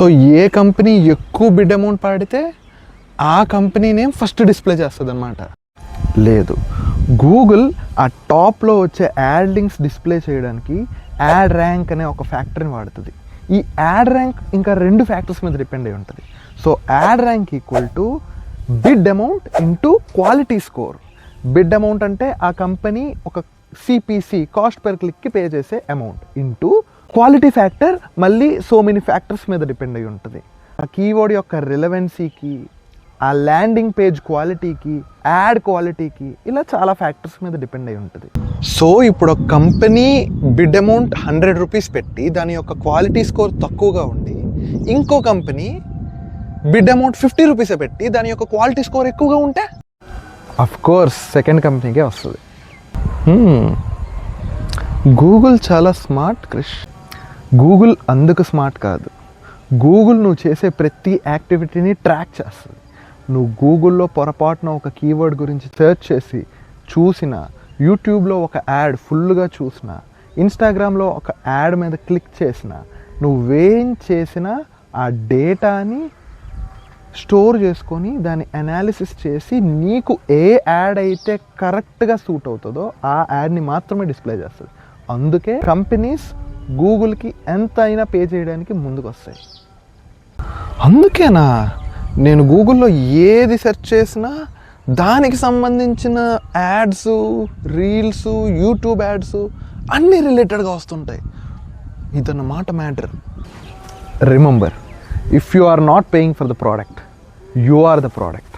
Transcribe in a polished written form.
So ఏ company ఎక్కువ bid amount పాడితే ఆ కంపెనీ నేమ్ ఫస్ట్ డిస్ప్లే చేస్తుంది అన్నమాట. లేదు, గూగుల్ ఆ టాప్లో వచ్చే యాడ్ లింక్స్ డిస్ప్లే చేయడానికి యాడ్ ర్యాంక్ అనే ఒక ఫ్యాక్టర్ని వాడుతుంది. ఈ యాడ్ ర్యాంక్ ఇంకా 2 ఫ్యాక్టర్స్ మీద డిపెండ్ అయి ఉంటుంది. So ad rank equal to bid amount into quality score. Bid amount అంటే ఆ కంపెనీ ఒక సిపిసి కాస్ట్ పర్ క్లిక్కి పే చేసే అమౌంట్ ఇంటూ క్వాలిటీ ఫ్యాక్టర్ మళ్ళీ సో మెనీ ఫ్యాక్టర్స్ మీద డిపెండ్ అయి ఉంటుంది. ఆ కీవర్డ్ యొక్క రిలవెన్సీకి, ఆ ల్యాండింగ్ పేజ్ క్వాలిటీకి, యాడ్ క్వాలిటీకి, ఇలా చాలా ఫ్యాక్టర్స్ మీద డిపెండ్ అయి ఉంటుంది. సో ఇప్పుడు ఒక కంపెనీ బిడ్ అమౌంట్ 100 రూపీస్ పెట్టి దాని యొక్క క్వాలిటీ స్కోర్ తక్కువగా ఉండి, ఇంకో కంపెనీ బిడ్ అమౌంట్ 50 రూపీసే పెట్టి దాని యొక్క క్వాలిటీ స్కోర్ ఎక్కువగా ఉంటే అఫ్ కోర్స్ సెకండ్ కంపెనీకే వస్తుంది. గూగుల్ చాలా స్మార్ట్ క్రిష్. గూగుల్ అందుకు స్మార్ట్ కాదు, గూగుల్ నువ్వు చేసే ప్రతి యాక్టివిటీని ట్రాక్ చేస్తుంది. నువ్వు గూగుల్లో పొరపాటున ఒక కీవర్డ్ గురించి సెర్చ్ చేసి చూసినా, యూట్యూబ్లో ఒక యాడ్ ఫుల్గా చూసినా, ఇన్స్టాగ్రామ్లో ఒక యాడ్ మీద క్లిక్ చేసినా, నువ్వేం చేసినా ఆ డేటాని స్టోర్ చేసుకొని దాన్ని అనాలిసిస్ చేసి నీకు ఏ యాడ్ అయితే కరెక్ట్గా సూట్ అవుతుందో ఆ యాడ్ని మాత్రమే డిస్ప్లే చేస్తుంది. అందుకే కంపెనీస్ గూగుల్కి ఎంత అయినా పే చేయడానికి ముందుకు వస్తాయి. అందుకేనా నేను గూగుల్లో ఏది సెర్చ్ చేసినా దానికి సంబంధించిన యాడ్స్, రీల్స్, యూట్యూబ్ యాడ్స్ అన్నీ రిలేటెడ్గా వస్తుంటాయి. ఇదన్నమాట matter. Remember, if you are not paying for the product, you are the product.